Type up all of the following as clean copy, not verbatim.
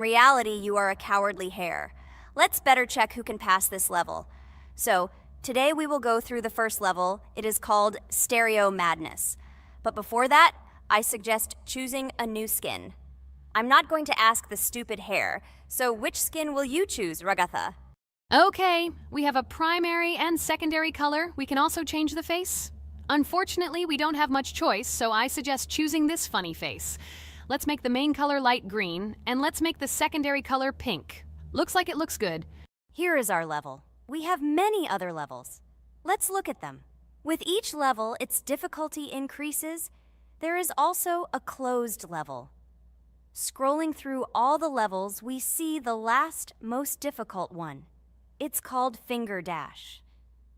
reality, you are a cowardly hare. Let's better check who can pass this level. So, today we will go through the first level. It is called Stereo Madness. But before that, I suggest choosing a new skin. I'm not going to ask the stupid hare, so which skin will you choose, Ragatha? Okay, we have a primary and secondary color. We can also change the face. Unfortunately, we don't have much choice, so I suggest choosing this funny face. Let's make the main color light green, and let's make the secondary color pink. Looks like it looks good. Here is our level. We have many other levels. Let's look at them. With each level, its difficulty increases. There is also a closed level. Scrolling through all the levels, we see the last, most difficult one. It's called Finger Dash.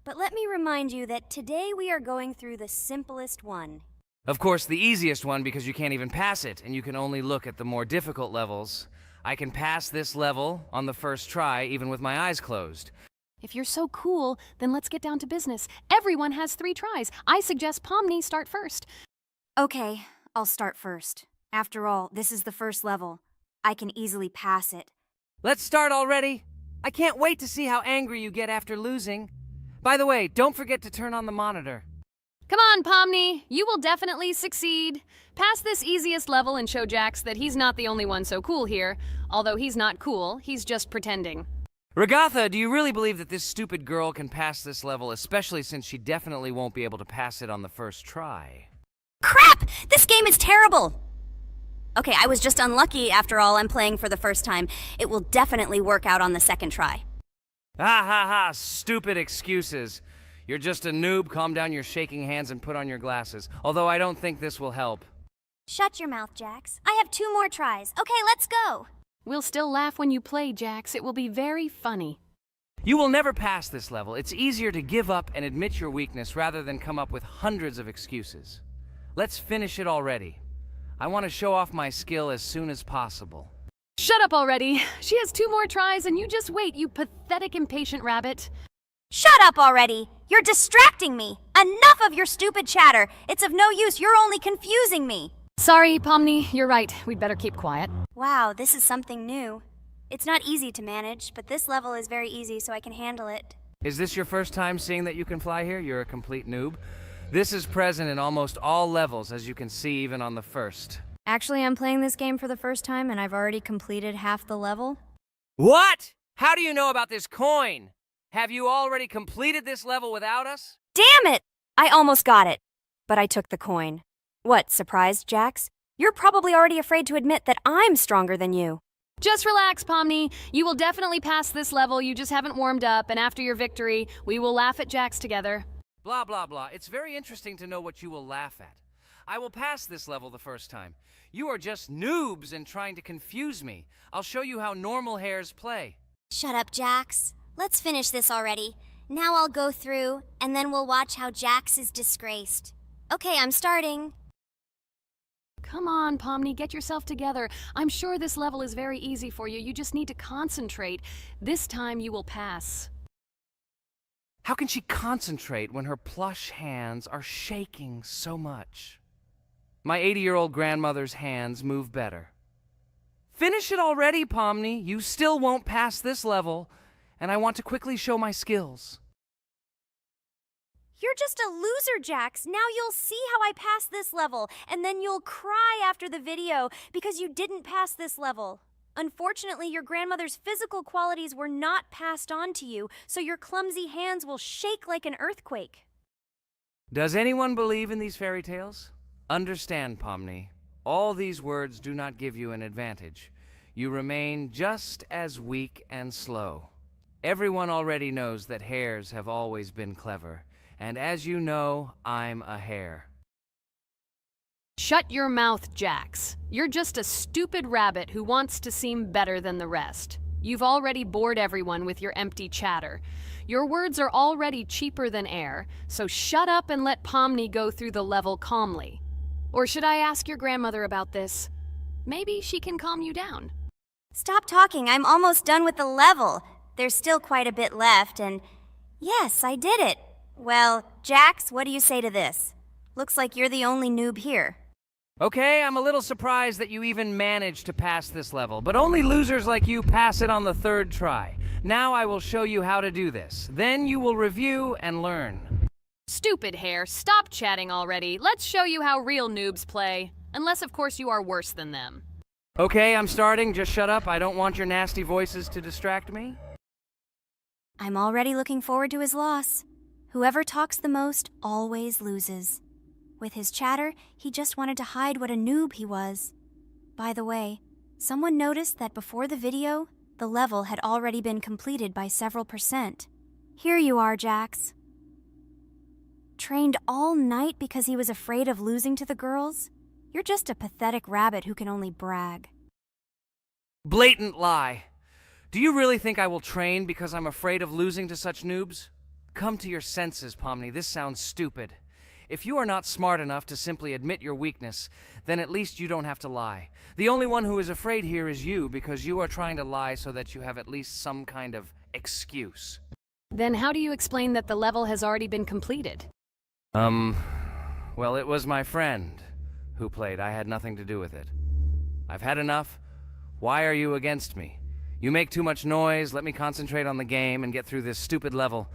But let me remind you that today we are going through the simplest one. Of course, the easiest one because you can't even pass it, and you can only look at the more difficult levels. I can pass this level on the first try, even with my eyes closed. If you're so cool, then let's get down to business. Everyone has 3 tries. I suggest Pomni start first. Okay, I'll start first. After all, this is the first level. I can easily pass it. Let's start already! I can't wait to see how angry you get after losing. By the way, don't forget to turn on the monitor. Come on, Pomni. You will definitely succeed. Pass this easiest level and show Jax that he's not the only one so cool here. Although he's not cool, he's just pretending. Ragatha, do you really believe that this stupid girl can pass this level, especially since she definitely won't be able to pass it on the first try? Crap! This game is terrible! Okay, I was just unlucky. After all, I'm playing for the first time. It will definitely work out on the second try. Ha ha ha, stupid excuses. You're just a noob, calm down your shaking hands and put on your glasses. Although I don't think this will help. Shut your mouth, Jax. I have 2 more tries. Okay, let's go! We'll still laugh when you play, Jax. It will be very funny. You will never pass this level. It's easier to give up and admit your weakness rather than come up with hundreds of excuses. Let's finish it already. I want to show off my skill as soon as possible. Shut up already. She has 2 more tries and you just wait, you pathetic impatient rabbit. Shut up already! You're distracting me! Enough of your stupid chatter! It's of no use, you're only confusing me! Sorry, Pomni, you're right. We'd better keep quiet. Wow, this is something new. It's not easy to manage, but this level is very easy, so I can handle it. Is this your first time seeing that you can fly here? You're a complete noob. This is present in almost all levels, as you can see even on the first. Actually, I'm playing this game for the first time, and I've already completed half the level. What? How do you know about this coin? Have you already completed this level without us? Damn it! I almost got it, but I took the coin. What, surprised, Jax? You're probably already afraid to admit that I'm stronger than you. Just relax, Pomni. You will definitely pass this level, you just haven't warmed up, and after your victory, we will laugh at Jax together. Blah, blah, blah. It's very interesting to know what you will laugh at. I will pass this level the first time. You are just noobs and trying to confuse me. I'll show you how normal hares play. Shut up, Jax. Let's finish this already. Now I'll go through, and then we'll watch how Jax is disgraced. Okay, I'm starting. Come on, Pomni, get yourself together. I'm sure this level is very easy for you. You just need to concentrate. This time you will pass. How can she concentrate when her plush hands are shaking so much? My 80-year-old grandmother's hands move better. Finish it already, Pomni. You still won't pass this level, and I want to quickly show my skills. You're just a loser, Jax. Now you'll see how I pass this level, and then you'll cry after the video because you didn't pass this level. Unfortunately, your grandmother's physical qualities were not passed on to you, so your clumsy hands will shake like an earthquake. Does anyone believe in these fairy tales? Understand, Pomni. All these words do not give you an advantage. You remain just as weak and slow. Everyone already knows that hares have always been clever. And as you know, I'm a hare. Shut your mouth, Jax. You're just a stupid rabbit who wants to seem better than the rest. You've already bored everyone with your empty chatter. Your words are already cheaper than air, so shut up and let Pomni go through the level calmly. Or should I ask your grandmother about this? Maybe she can calm you down. Stop talking. I'm almost done with the level. There's still quite a bit left, and yes, I did it. Well, Jax, what do you say to this? Looks like you're the only noob here. Okay, I'm a little surprised that you even managed to pass this level, but only losers like you pass it on the third try. Now I will show you how to do this. Then you will review and learn. Stupid hair, stop chatting already. Let's show you how real noobs play. Unless, of course, you are worse than them. Okay, I'm starting. Just shut up. I don't want your nasty voices to distract me. I'm already looking forward to his loss. Whoever talks the most always loses. With his chatter, he just wanted to hide what a noob he was. By the way, someone noticed that before the video, the level had already been completed by several %. Here you are, Jax. Trained all night because he was afraid of losing to the girls? You're just a pathetic rabbit who can only brag. Blatant lie. Do you really think I will train because I'm afraid of losing to such noobs? Come to your senses, Pomni. This sounds stupid. If you are not smart enough to simply admit your weakness, then at least you don't have to lie. The only one who is afraid here is you, because you are trying to lie so that you have at least some kind of excuse. Then how do you explain that the level has already been completed? Well, it was my friend who played. I had nothing to do with it. I've had enough. Why are you against me? You make too much noise. Let me concentrate on the game and get through this stupid level.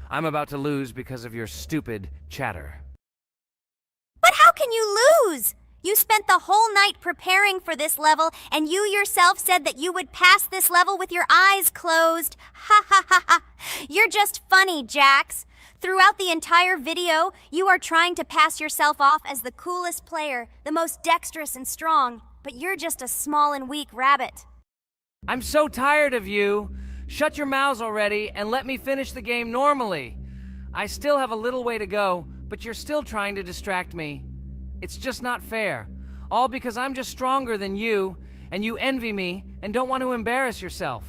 I'm about to lose because of your stupid chatter. But how can you lose? You spent the whole night preparing for this level, and you yourself said that you would pass this level with your eyes closed. Ha ha ha ha. You're just funny, Jax. Throughout the entire video, you are trying to pass yourself off as the coolest player, the most dexterous and strong, but you're just a small and weak rabbit. I'm so tired of you. Shut your mouths already and let me finish the game normally. I still have a little way to go, but you're still trying to distract me. It's just not fair. All because I'm just stronger than you, and you envy me and don't want to embarrass yourself.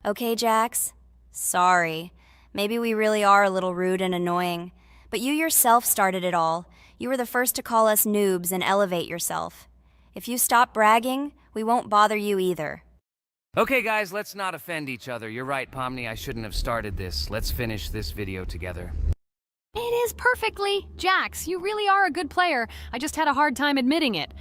Okay, Jax. Sorry. Maybe we really are a little rude and annoying. But you yourself started it all. You were the first to call us noobs and elevate yourself. If you stop bragging, we won't bother you either. Okay, guys, let's not offend each other. You're right, Pomni, I shouldn't have started this. Let's finish this video together. It is perfectly. Jax, you really are a good player. I just had a hard time admitting it.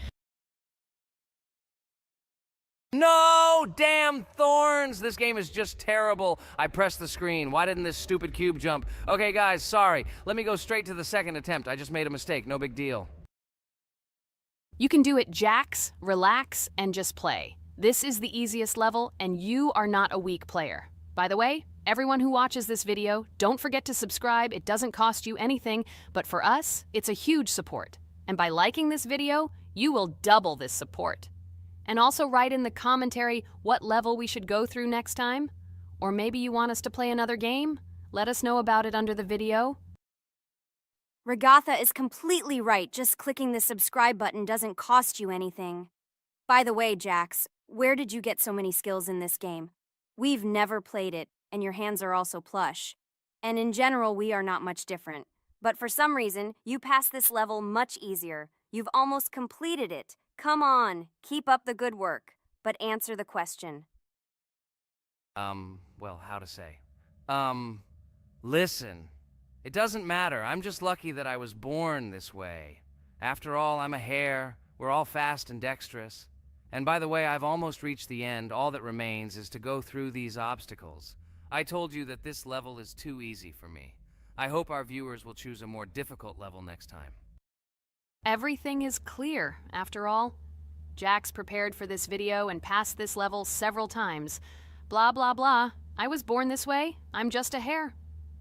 No! Damn thorns! This game is just terrible. I pressed the screen. Why didn't this stupid cube jump? Okay, guys, sorry. Let me go straight to the second attempt. I just made a mistake. No big deal. You can do it, Jax, relax, and just play. This is the easiest level, and you are not a weak player. By the way, everyone who watches this video, don't forget to subscribe. It doesn't cost you anything, but for us, it's a huge support. And by liking this video, you will double this support. And also write in the commentary what level we should go through next time. Or maybe you want us to play another game? Let us know about it under the video. Regatha is completely right. Just clicking the subscribe button doesn't cost you anything. By the way, Jax, where did you get so many skills in this game? We've never played it, and your hands are also plush. And in general, we are not much different. But for some reason, you passed this level much easier. You've almost completed it. Come on, keep up the good work, but answer the question. Well, how to say? Listen. It doesn't matter. I'm just lucky that I was born this way. After all, I'm a hare. We're all fast and dexterous. And by the way, I've almost reached the end. All that remains is to go through these obstacles. I told you that this level is too easy for me. I hope our viewers will choose a more difficult level next time. Everything is clear, after all. Jax prepared for this video and passed this level several times. Blah, blah, blah. I was born this way. I'm just a hare.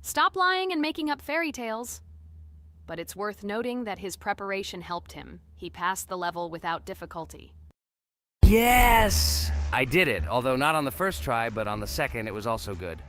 Stop lying and making up fairy tales. But it's worth noting that his preparation helped him. He passed the level without difficulty. Yes! I did it, although not on the first try, but on the second it was also good.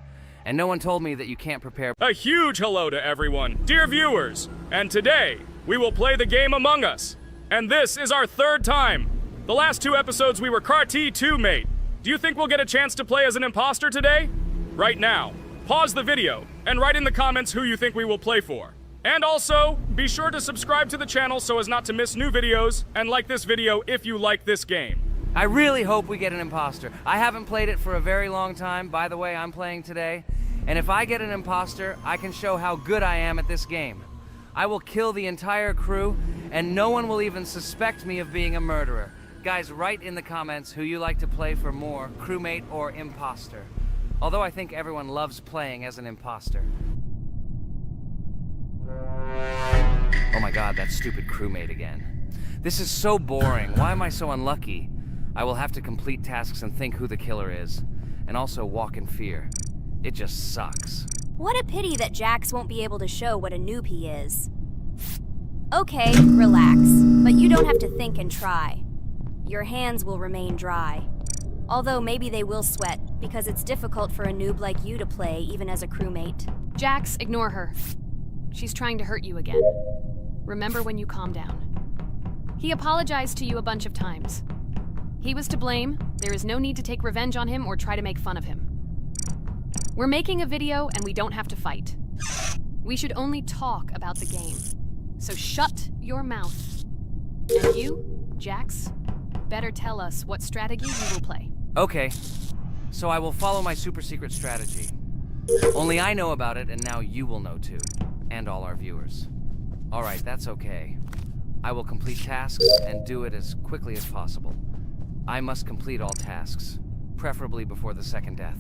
And no one told me that you can't prepare. A huge hello to everyone, dear viewers. And today, we will play the game Among Us. And this is our third time. The last 2 episodes we were CAR-T 2 mate. Do you think we'll get a chance to play as an imposter today? Right now, pause the video and write in the comments who you think we will play for. And also, be sure to subscribe to the channel so as not to miss new videos, and like this video if you like this game. I really hope we get an imposter. I haven't played it for a very long time. By the way, I'm playing today. And if I get an imposter, I can show how good I am at this game. I will kill the entire crew, and no one will even suspect me of being a murderer. Guys, write in the comments who you like to play for more, crewmate or imposter. Although I think everyone loves playing as an imposter. Oh my god, that stupid crewmate again. This is so boring. Why am I so unlucky? I will have to complete tasks and think who the killer is, and also walk in fear. It just sucks. What a pity that Jax won't be able to show what a noob he is. Okay, relax, but you don't have to think and try. Your hands will remain dry. Although maybe they will sweat, because it's difficult for a noob like you to play even as a crewmate. Jax, ignore her. She's trying to hurt you again. Remember when you calm down. He apologized to you a bunch of times. He was to blame. There is no need to take revenge on him or try to make fun of him. We're making a video and we don't have to fight. We should only talk about the game. So shut your mouth. And you, Jax, better tell us what strategy you will play. Okay, so I will follow my super secret strategy. Only I know about it, and now you will know too. And all our viewers. Alright, that's okay. I will complete tasks and do it as quickly as possible. I must complete all tasks, preferably before the second death.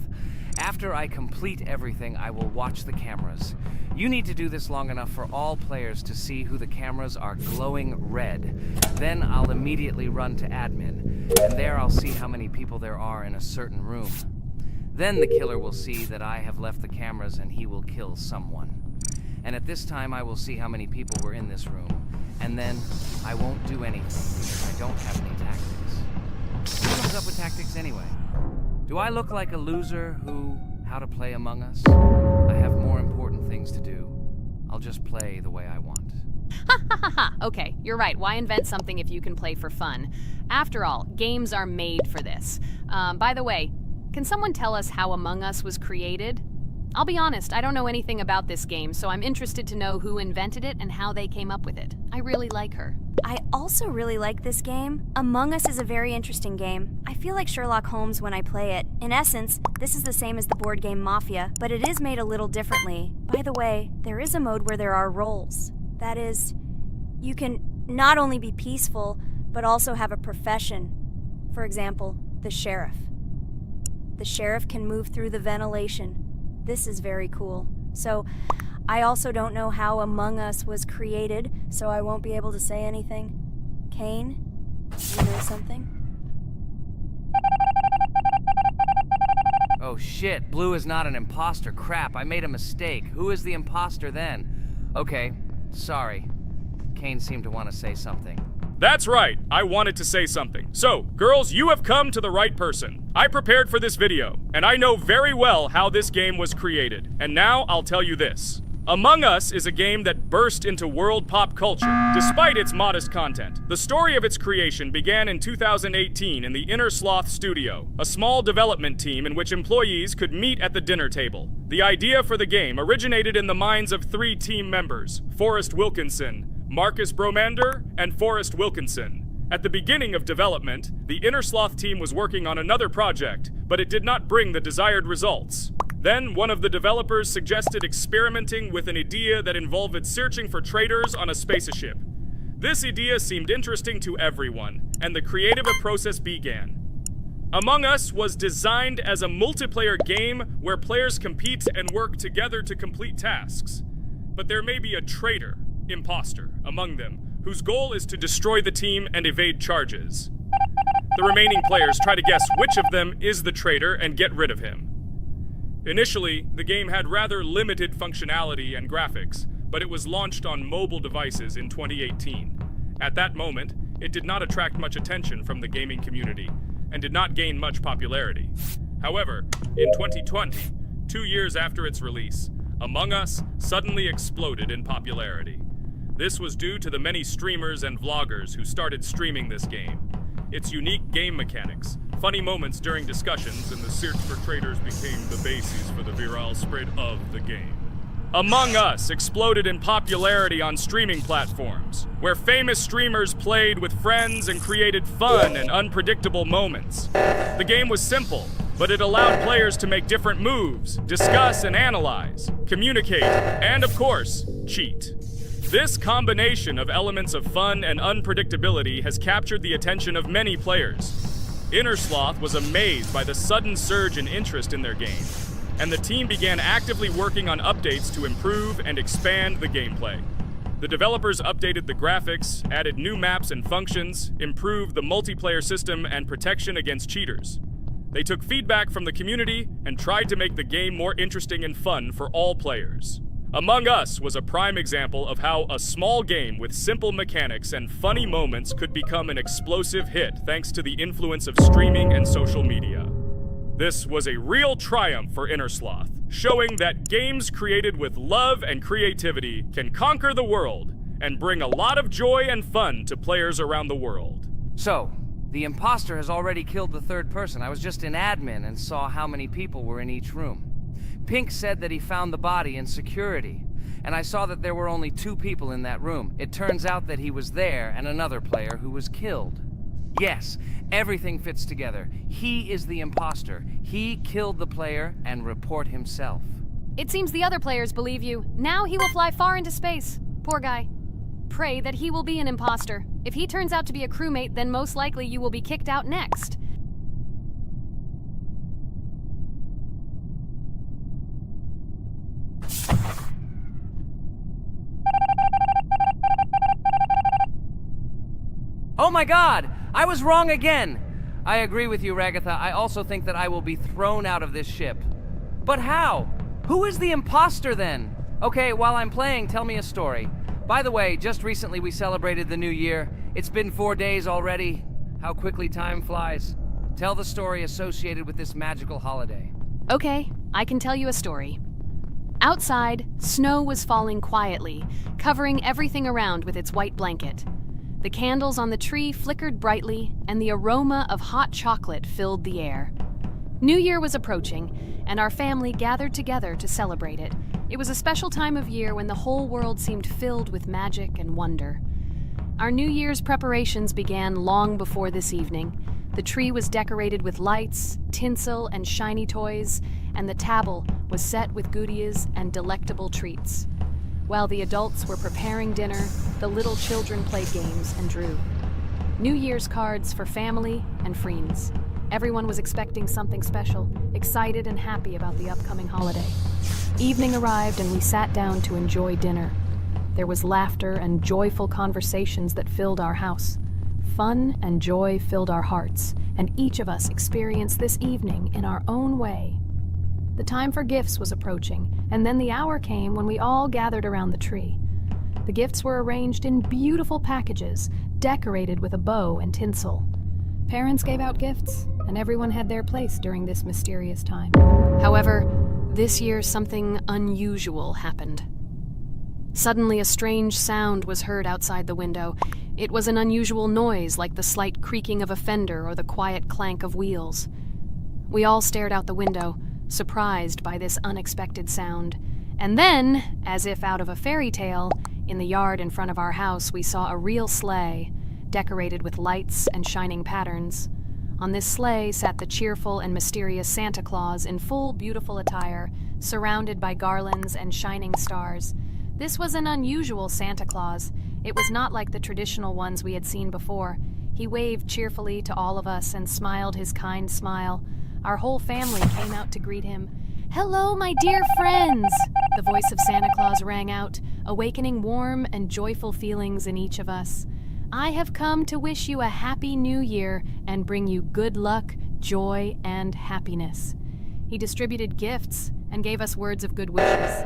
After I complete everything, I will watch the cameras. You need to do this long enough for all players to see who the cameras are glowing red. Then I'll immediately run to admin, and there I'll see how many people there are in a certain room. Then the killer will see that I have left the cameras and he will kill someone. And at this time I will see how many people were in this room. And then I won't do anything because I don't have any tactics. Who comes up with tactics anyway? Do I look like a loser who, how to play Among Us? I have more important things to do. I'll just play the way I want. Ha ha ha ha! Okay, you're right. Why invent something if you can play for fun? After all, games are made for this. By the way, can someone tell us how Among Us was created? I'll be honest, I don't know anything about this game, so I'm interested to know who invented it and how they came up with it. I really like her. I also really like this game. Among Us is a very interesting game. I feel like Sherlock Holmes when I play it. In essence, this is the same as the board game Mafia, but it is made a little differently. By the way, there is a mode where there are roles. That is, you can not only be peaceful, but also have a profession. For example, the sheriff. The sheriff can move through the ventilation. This is very cool. So, I also don't know how Among Us was created, so I won't be able to say anything. Kane, you know something? Oh shit, Blue is not an imposter. Crap, I made a mistake. Who is the imposter then? Okay, sorry. Kane seemed to want to say something. That's right, I wanted to say something. So, girls, you have come to the right person. I prepared for this video, and I know very well how this game was created. And now I'll tell you this. Among Us is a game that burst into world pop culture, despite its modest content. The story of its creation began in 2018 in the Inner Sloth Studio, a small development team in which employees could meet at the dinner table. The idea for the game originated in the minds of 3 team members, Forrest Wilkinson, Marcus Bromander, and Forrest Wilkinson. At the beginning of development, the Inner Sloth team was working on another project, but it did not bring the desired results. Then, one of the developers suggested experimenting with an idea that involved searching for traitors on a spaceship. This idea seemed interesting to everyone, and the creative process began. Among Us was designed as a multiplayer game where players compete and work together to complete tasks. But there may be a traitor, imposter, among them, whose goal is to destroy the team and evade charges. The remaining players try to guess which of them is the traitor and get rid of him. Initially, the game had rather limited functionality and graphics, but it was launched on mobile devices in 2018. At that moment, it did not attract much attention from the gaming community, and did not gain much popularity. However, in 2020, 2 years after its release, Among Us suddenly exploded in popularity. This was due to the many streamers and vloggers who started streaming this game. Its unique game mechanics, funny moments during discussions, and the search for traitors became the basis for the viral spread of the game. Among Us exploded in popularity on streaming platforms, where famous streamers played with friends and created fun and unpredictable moments. The game was simple, but it allowed players to make different moves, discuss and analyze, communicate, and of course, cheat. This combination of elements of fun and unpredictability has captured the attention of many players. Innersloth was amazed by the sudden surge in interest in their game, and the team began actively working on updates to improve and expand the gameplay. The developers updated the graphics, added new maps and functions, improved the multiplayer system and protection against cheaters. They took feedback from the community and tried to make the game more interesting and fun for all players. Among Us was a prime example of how a small game with simple mechanics and funny moments could become an explosive hit thanks to the influence of streaming and social media. This was a real triumph for Innersloth, showing that games created with love and creativity can conquer the world and bring a lot of joy and fun to players around the world. So, the imposter has already killed the third person. I was just in admin and saw how many people were in each room. Pink said that he found the body in security, and I saw that there were only 2 people in that room. It turns out that he was there and another player who was killed. Yes, everything fits together. He is the imposter. He killed the player and report himself. It seems the other players believe you. Now he will fly far into space. Poor guy. Pray that he will be an imposter. If he turns out to be a crewmate, then most likely you will be kicked out next. Oh my god! I was wrong again! I agree with you, Ragatha. I also think that I will be thrown out of this ship. But how? Who is the imposter then? Okay, while I'm playing, tell me a story. By the way, just recently we celebrated the new year. It's been 4 days already. How quickly time flies. Tell the story associated with this magical holiday. Okay, I can tell you a story. Outside, snow was falling quietly, covering everything around with its white blanket. The candles on the tree flickered brightly, and the aroma of hot chocolate filled the air. New Year was approaching, and our family gathered together to celebrate it. It was a special time of year when the whole world seemed filled with magic and wonder. Our New Year's preparations began long before this evening. The tree was decorated with lights, tinsel, and shiny toys, and the table was set with goodies and delectable treats. While the adults were preparing dinner, the little children played games and drew. New Year's cards for family and friends. Everyone was expecting something special, excited and happy about the upcoming holiday. Evening arrived and we sat down to enjoy dinner. There was laughter and joyful conversations that filled our house. Fun and joy filled our hearts, and each of us experienced this evening in our own way. The time for gifts was approaching, and then the hour came when we all gathered around the tree. The gifts were arranged in beautiful packages, decorated with a bow and tinsel. Parents gave out gifts, and everyone had their place during this mysterious time. However, this year something unusual happened. Suddenly a strange sound was heard outside the window. It was an unusual noise, like the slight creaking of a fender or the quiet clank of wheels. We all stared out the window, surprised by this unexpected sound. And then, as if out of a fairy tale, in the yard in front of our house we saw a real sleigh, decorated with lights and shining patterns. On this sleigh sat the cheerful and mysterious Santa Claus in full beautiful attire, surrounded by garlands and shining stars. This was an unusual Santa Claus. It was not like the traditional ones we had seen before. He waved cheerfully to all of us and smiled his kind smile. Our whole family came out to greet him. "Hello, my dear friends!" The voice of Santa Claus rang out, awakening warm and joyful feelings in each of us. "I have come to wish you a happy new year and bring you good luck, joy, and happiness." He distributed gifts and gave us words of good wishes.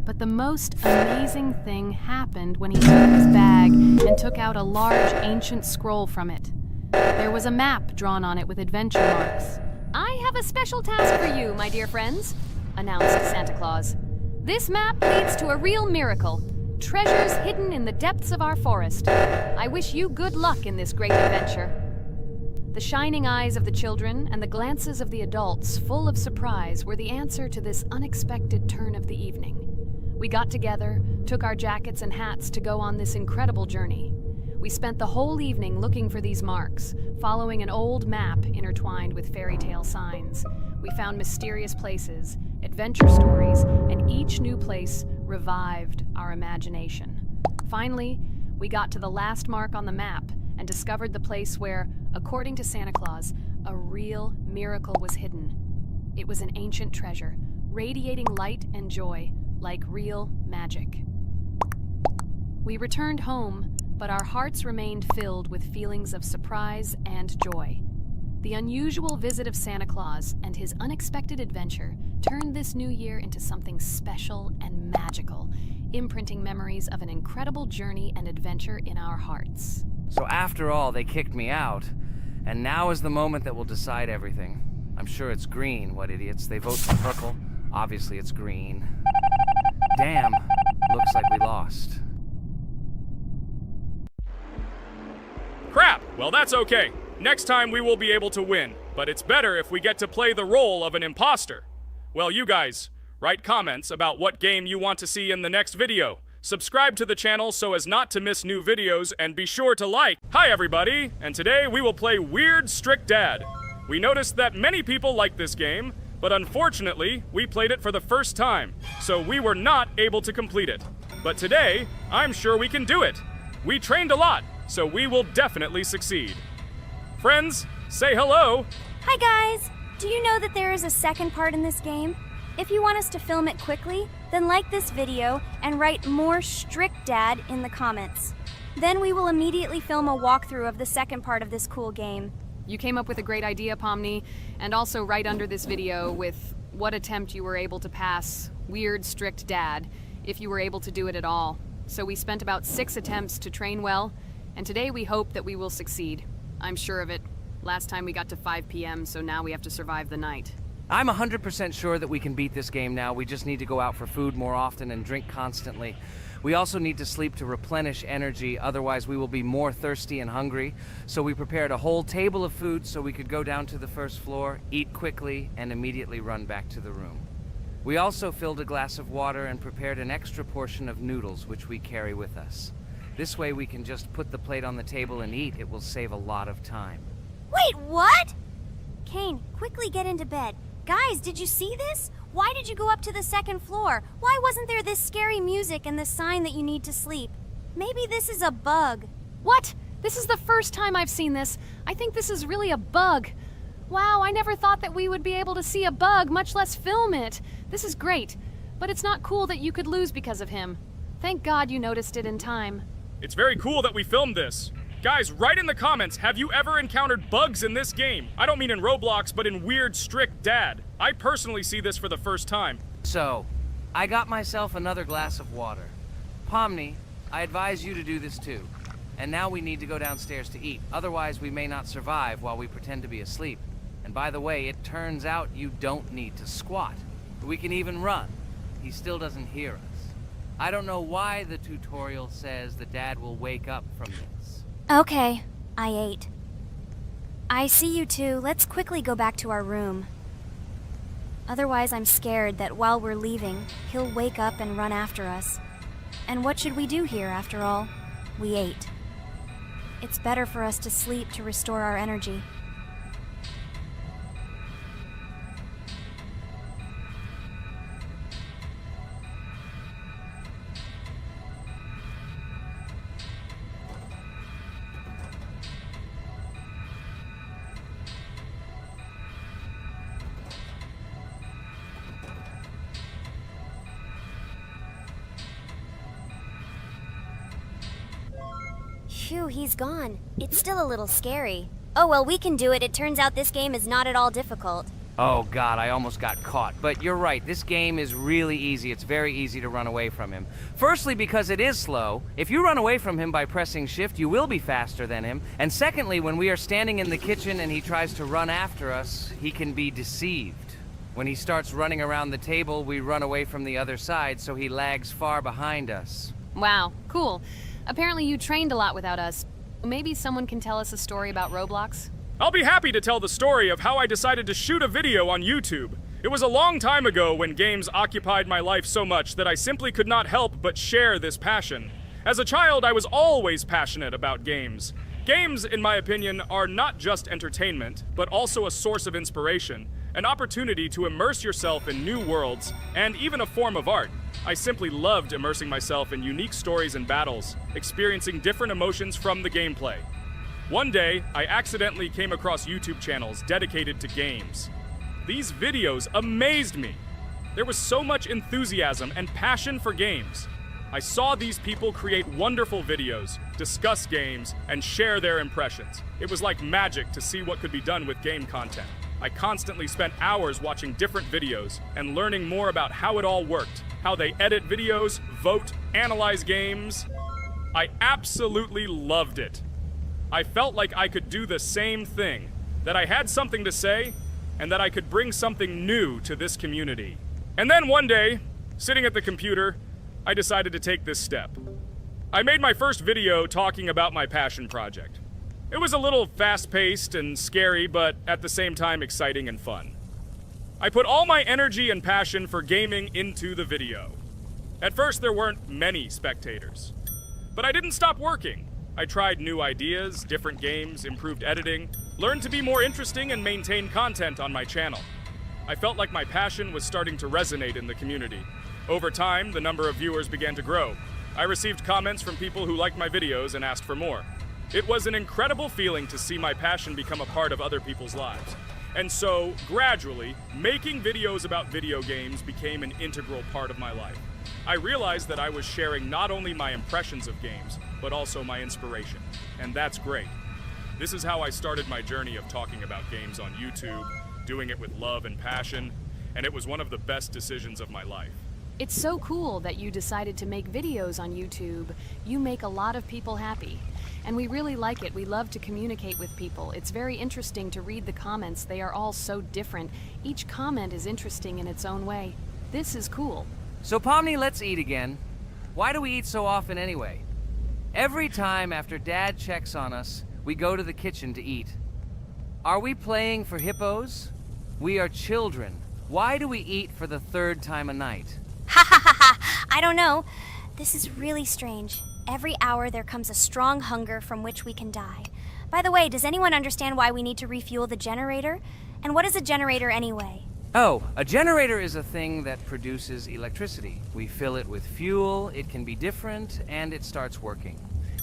But the most amazing thing happened when he opened his bag and took out a large ancient scroll from it. There was a map drawn on it with adventure marks. "I have a special task for you, my dear friends," announced Santa Claus. "This map leads to a real miracle. Treasures hidden in the depths of our forest. I wish you good luck in this great adventure." The shining eyes of the children and the glances of the adults, full of surprise, were the answer to this unexpected turn of the evening. We got together, took our jackets and hats to go on this incredible journey. We spent the whole evening looking for these marks, following an old map intertwined with fairy tale signs. We found mysterious places, adventure stories, and each new place revived our imagination. Finally, we got to the last mark on the map and discovered the place where, according to Santa Claus, a real miracle was hidden. It was an ancient treasure, radiating light and joy like real magic. We returned home, but our hearts remained filled with feelings of surprise and joy. The unusual visit of Santa Claus and his unexpected adventure turned this new year into something special and magical, imprinting memories of an incredible journey and adventure in our hearts. So after all, they kicked me out, and now is the moment that will decide everything. I'm sure it's green, what idiots. They vote for purple. Obviously it's green. Damn, looks like we lost. Crap! Well, that's okay. Next time we will be able to win, but it's better if we get to play the role of an imposter. Well, you guys, write comments about what game you want to see in the next video. Subscribe to the channel so as not to miss new videos, and be sure to like. Hi everybody, and today we will play Weird Strict Dad. We noticed that many people like this game, but unfortunately, we played it for the first time, so we were not able to complete it. But today, I'm sure we can do it. We trained a lot, so we will definitely succeed. Friends, say hello. Hi guys! Do you know that there is a second part in this game? If you want us to film it quickly, then like this video and write more Strict Dad in the comments. Then we will immediately film a walkthrough of the second part of this cool game. You came up with a great idea, Pomni, and also right under this video with what attempt you were able to pass Weird Strict Dad, if you were able to do it at all. So we spent about 6 attempts to train well, and today we hope that we will succeed. I'm sure of it. Last time we got to 5 p.m., so now we have to survive the night. I'm 100% sure that we can beat this game now. We just need to go out for food more often and drink constantly. We also need to sleep to replenish energy, otherwise we will be more thirsty and hungry. So we prepared a whole table of food so we could go down to the first floor, eat quickly, and immediately run back to the room. We also filled a glass of water and prepared an extra portion of noodles, which we carry with us. This way we can just put the plate on the table and eat. It will save a lot of time. Wait, what? Kane, quickly get into bed. Guys, did you see this? Why did you go up to the second floor? Why wasn't there this scary music and the sign that you need to sleep? Maybe this is a bug. What? This is the first time I've seen this. I think this is really a bug. Wow, I never thought that we would be able to see a bug, much less film it. This is great, but it's not cool that you could lose because of him. Thank God you noticed it in time. It's very cool that we filmed this. Guys, write in the comments, have you ever encountered bugs in this game? I don't mean in Roblox, but in Weird Strict Dad. I personally see this for the first time. So, I got myself another glass of water. Pomni, I advise you to do this too. And now we need to go downstairs to eat. Otherwise, we may not survive while we pretend to be asleep. And by the way, it turns out you don't need to squat. We can even run. He still doesn't hear us. I don't know why the tutorial says that Dad will wake up from this. Okay, I ate. I see you two. Let's quickly go back to our room. Otherwise, I'm scared that while we're leaving, he'll wake up and run after us. And what should we do here, after all? We ate. It's better for us to sleep to restore our energy. Phew, he's gone. It's still a little scary. Oh well, we can do it. It turns out this game is not at all difficult. Oh God, I almost got caught. But you're right, this game is really easy. It's very easy to run away from him. Firstly, because it is slow. If you run away from him by pressing shift, you will be faster than him. And secondly, when we are standing in the kitchen and he tries to run after us, he can be deceived. When he starts running around the table, we run away from the other side, so he lags far behind us. Wow, cool. Apparently you trained a lot without us. Maybe someone can tell us a story about Roblox? I'll be happy to tell the story of how I decided to shoot a video on YouTube. It was a long time ago when games occupied my life so much that I simply could not help but share this passion. As a child, I was always passionate about games. Games, in my opinion, are not just entertainment, but also a source of inspiration. an opportunity to immerse yourself in new worlds, and even a form of art. I simply loved immersing myself in unique stories and battles, experiencing different emotions from the gameplay. One day, I accidentally came across YouTube channels dedicated to games. These videos amazed me. There was so much enthusiasm and passion for games. I saw these people create wonderful videos, discuss games, and share their impressions. It was like magic to see what could be done with game content. I constantly spent hours watching different videos and learning more about how it all worked, how they edit videos, vote, analyze games. I absolutely loved it. I felt like I could do the same thing, that I had something to say, and that I could bring something new to this community. And then one day, sitting at the computer, I decided to take this step. I made my first video talking about my passion project. It was a little fast-paced and scary, but at the same time exciting and fun. I put all my energy and passion for gaming into the video. At first, there weren't many spectators. But I didn't stop working. I tried new ideas, different games, improved editing, learned to be more interesting, and maintain content on my channel. I felt like my passion was starting to resonate in the community. Over time, the number of viewers began to grow. I received comments from people who liked my videos and asked for more. It was an incredible feeling to see my passion become a part of other people's lives. And so, gradually, making videos about video games became an integral part of my life. I realized that I was sharing not only my impressions of games, but also my inspiration. And that's great. This is how I started my journey of talking about games on YouTube, doing it with love and passion, and it was one of the best decisions of my life. It's so cool that you decided to make videos on YouTube. You make a lot of people happy. And we really like it. We love to communicate with people. It's very interesting to read the comments. They are all so different. Each comment is interesting in its own way. This is cool. So Pomni, let's eat again. Why do we eat so often anyway? Every time after Dad checks on us, we go to the kitchen to eat. Are we playing for hippos? We are children. Why do we eat for the third time a night? Ha ha ha ha! I don't know. This is really strange. Every hour there comes a strong hunger from which we can die. By the way, does anyone understand why we need to refuel the generator? And what is a generator anyway? Oh, a generator is a thing that produces electricity. We fill it with fuel, it can be different, and it starts working.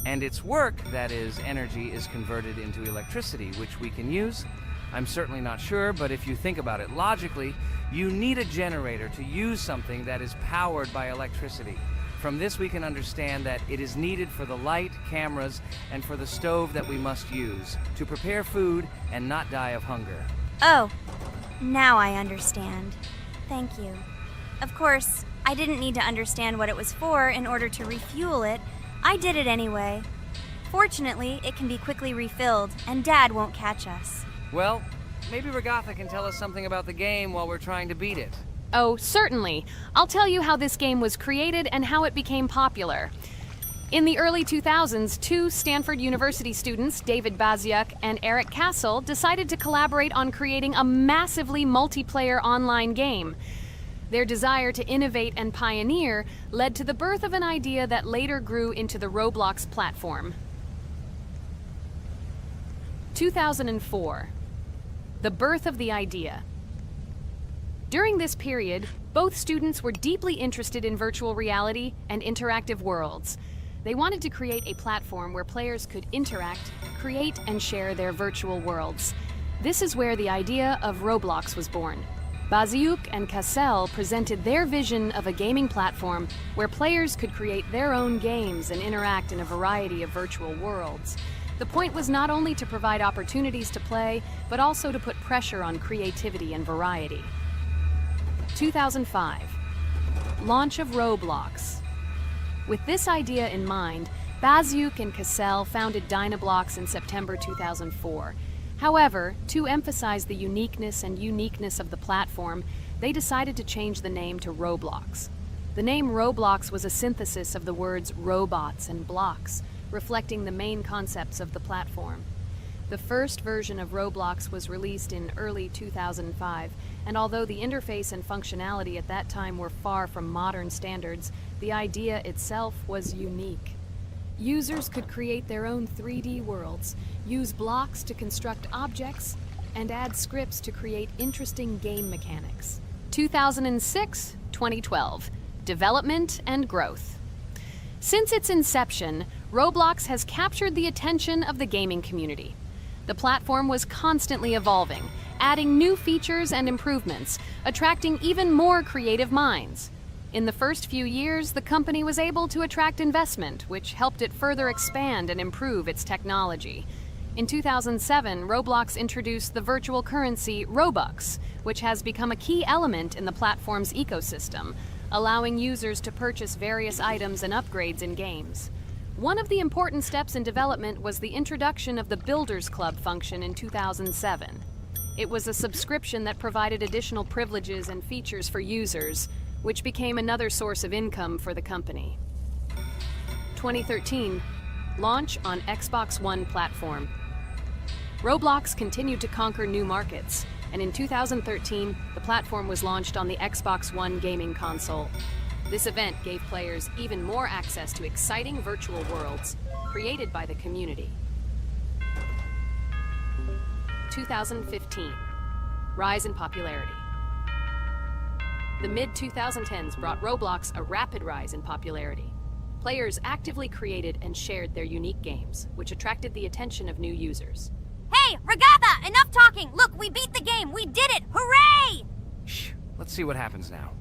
And its work, that is, energy, is converted into electricity, which we can use. I'm certainly not sure, but if you think about it logically, you need a generator to use something that is powered by electricity. From this we can understand that it is needed for the light, cameras, and for the stove that we must use, to prepare food and not die of hunger. Oh, now I understand. Thank you. Of course, I didn't need to understand what it was for in order to refuel it. I did it anyway. Fortunately, it can be quickly refilled, and Dad won't catch us. Well, maybe Regatha can tell us something about the game while we're trying to beat it. Oh, certainly. I'll tell you how this game was created and how it became popular. In the early 2000s, two Stanford University students, David Baziuk and Eric Castle, decided to collaborate on creating a massively multiplayer online game. Their desire to innovate and pioneer led to the birth of an idea that later grew into the Roblox platform. 2004. The birth of the idea. During this period, both students were deeply interested in virtual reality and interactive worlds. They wanted to create a platform where players could interact, create, and share their virtual worlds. This is where the idea of Roblox was born. Baziuk and Cassell presented their vision of a gaming platform where players could create their own games and interact in a variety of virtual worlds. The point was not only to provide opportunities to play, but also to put pressure on creativity and variety. 2005. Launch of Roblox. With this idea in mind, Baziuk and Cassell founded Dynablocks in September 2004. However, to emphasize the uniqueness of the platform, they decided to change the name to Roblox. The name Roblox was a synthesis of the words robots and blocks, reflecting the main concepts of the platform. The first version of Roblox was released in early 2005, and although the interface and functionality at that time were far from modern standards, the idea itself was unique. Users could create their own 3D worlds, use blocks to construct objects, and add scripts to create interesting game mechanics. 2006-2012, development and growth. Since its inception, Roblox has captured the attention of the gaming community. The platform was constantly evolving, adding new features and improvements, attracting even more creative minds. In the first few years, the company was able to attract investment, which helped it further expand and improve its technology. In 2007, Roblox introduced the virtual currency Robux, which has become a key element in the platform's ecosystem, allowing users to purchase various items and upgrades in games. One of the important steps in development was the introduction of the Builders Club function in 2007. It was a subscription that provided additional privileges and features for users, which became another source of income for the company. 2013, launch on Xbox One platform. Roblox continued to conquer new markets, and in 2013, the platform was launched on the Xbox One gaming console. This event gave players even more access to exciting virtual worlds created by the community. 2015, rise in popularity. The mid-2010s brought Roblox a rapid rise in popularity. Players actively created and shared their unique games, which attracted the attention of new users. Hey, Regatha, enough talking! Look, we beat the game! We did it! Hooray! Shh, let's see what happens now.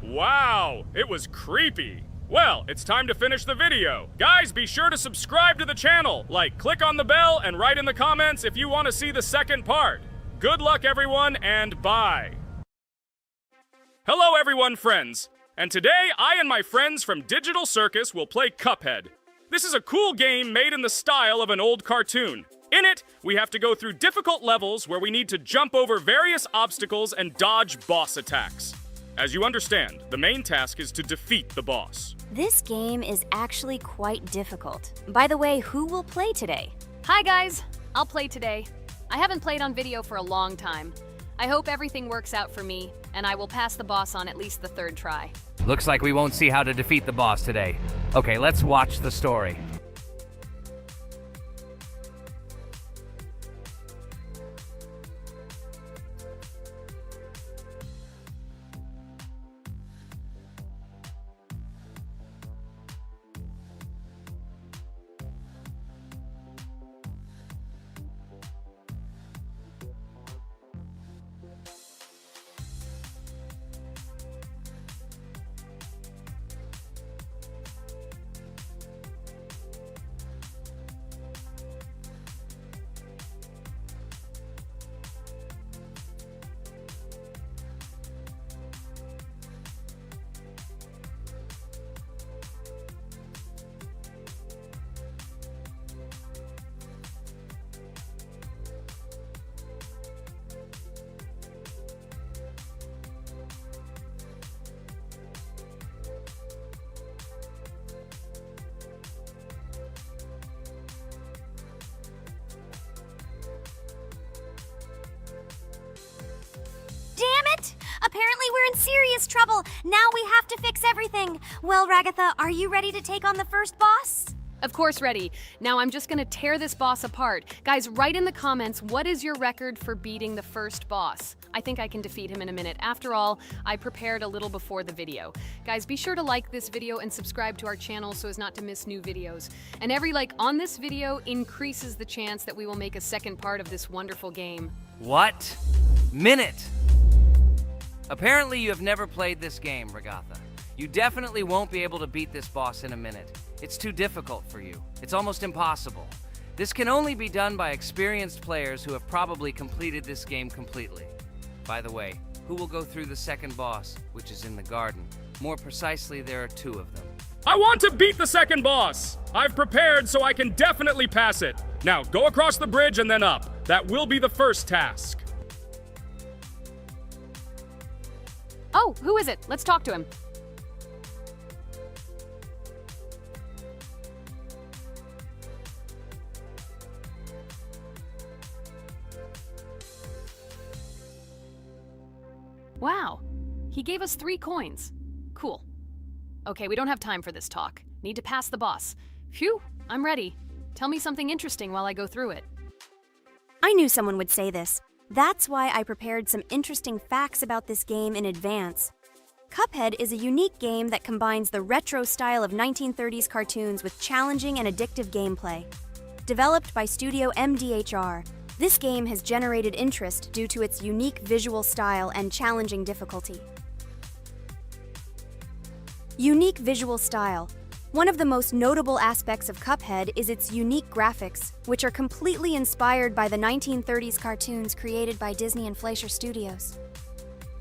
Wow, it was creepy. Well, it's time to finish the video. Guys, be sure to subscribe to the channel, click on the bell, and write in the comments if you want to see the second part. Good luck, everyone, and bye. Hello, everyone, friends. And today, I and my friends from Digital Circus will play Cuphead. This is a cool game made in the style of an old cartoon. In it, we have to go through difficult levels where we need to jump over various obstacles and dodge boss attacks. As you understand, the main task is to defeat the boss. This game is actually quite difficult. By the way, who will play today? Hi guys, I'll play today. I haven't played on video for a long time. I hope everything works out for me, and I will pass the boss on at least the third try. Looks like we won't see how to defeat the boss today. Okay, let's watch the story. Apparently we're in serious trouble. Now we have to fix everything. Well, Ragatha, are you ready to take on the first boss? Of course ready. Now I'm just gonna tear this boss apart. Guys, write in the comments, what is your record for beating the first boss? I think I can defeat him in a minute. After all, I prepared a little before the video. Guys, be sure to like this video and subscribe to our channel so as not to miss new videos. And every like on this video increases the chance that we will make a second part of this wonderful game. What? Minute! Apparently you have never played this game, Regatha. You definitely won't be able to beat this boss in a minute. It's too difficult for you. It's almost impossible. This can only be done by experienced players who have probably completed this game completely. By the way, who will go through the second boss, which is in the garden? More precisely, there are two of them. I want to beat the second boss! I've prepared so I can definitely pass it. Now, go across the bridge and then up. That will be the first task. Oh, who is it? Let's talk to him. Wow, he gave us 3 coins. Cool. Okay, we don't have time for this talk. Need to pass the boss. Phew, I'm ready. Tell me something interesting while I go through it. I knew someone would say this. That's why I prepared some interesting facts about this game in advance. Cuphead is a unique game that combines the retro style of 1930s cartoons with challenging and addictive gameplay. Developed by Studio MDHR, this game has generated interest due to its unique visual style and challenging difficulty. Unique visual style. One of the most notable aspects of Cuphead is its unique graphics, which are completely inspired by the 1930s cartoons created by Disney and Fleischer Studios.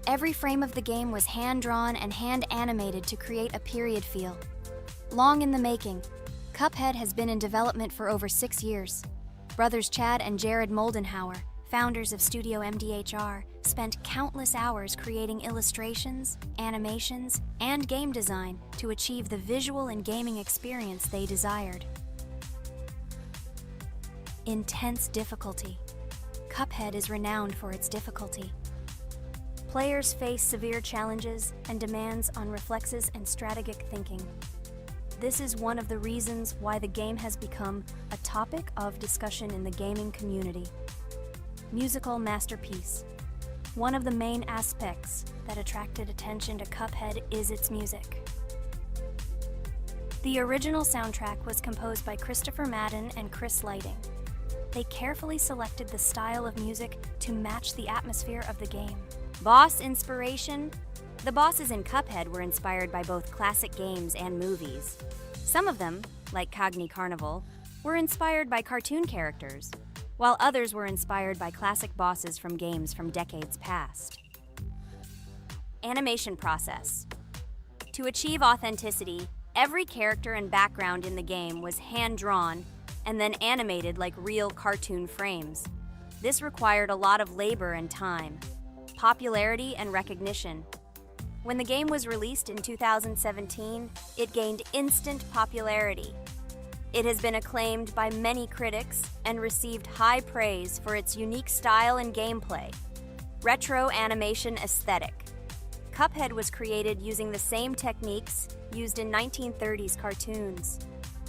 Every frame of the game was hand-drawn and hand-animated to create a period feel. Long in the making, Cuphead has been in development for over 6 years. Brothers Chad and Jared Moldenhauer, founders of Studio MDHR, spent countless hours creating illustrations, animations, and game design to achieve the visual and gaming experience they desired. Intense difficulty. Cuphead is renowned for its difficulty. Players face severe challenges and demands on reflexes and strategic thinking. This is one of the reasons why the game has become a topic of discussion in the gaming community. Musical masterpiece. One of the main aspects that attracted attention to Cuphead is its music. The original soundtrack was composed by Christopher Madden and Chris Lighting. They carefully selected the style of music to match the atmosphere of the game. Boss inspiration. The bosses in Cuphead were inspired by both classic games and movies. Some of them, like CARNIVAL, were inspired by cartoon characters, while others were inspired by classic bosses from games from decades past. Animation process. To achieve authenticity, every character and background in the game was hand-drawn and then animated like real cartoon frames. This required a lot of labor and time, popularity and recognition. When the game was released in 2017, it gained instant popularity. It has been acclaimed by many critics and received high praise for its unique style and gameplay. Retro animation aesthetic. Cuphead was created using the same techniques used in 1930s cartoons.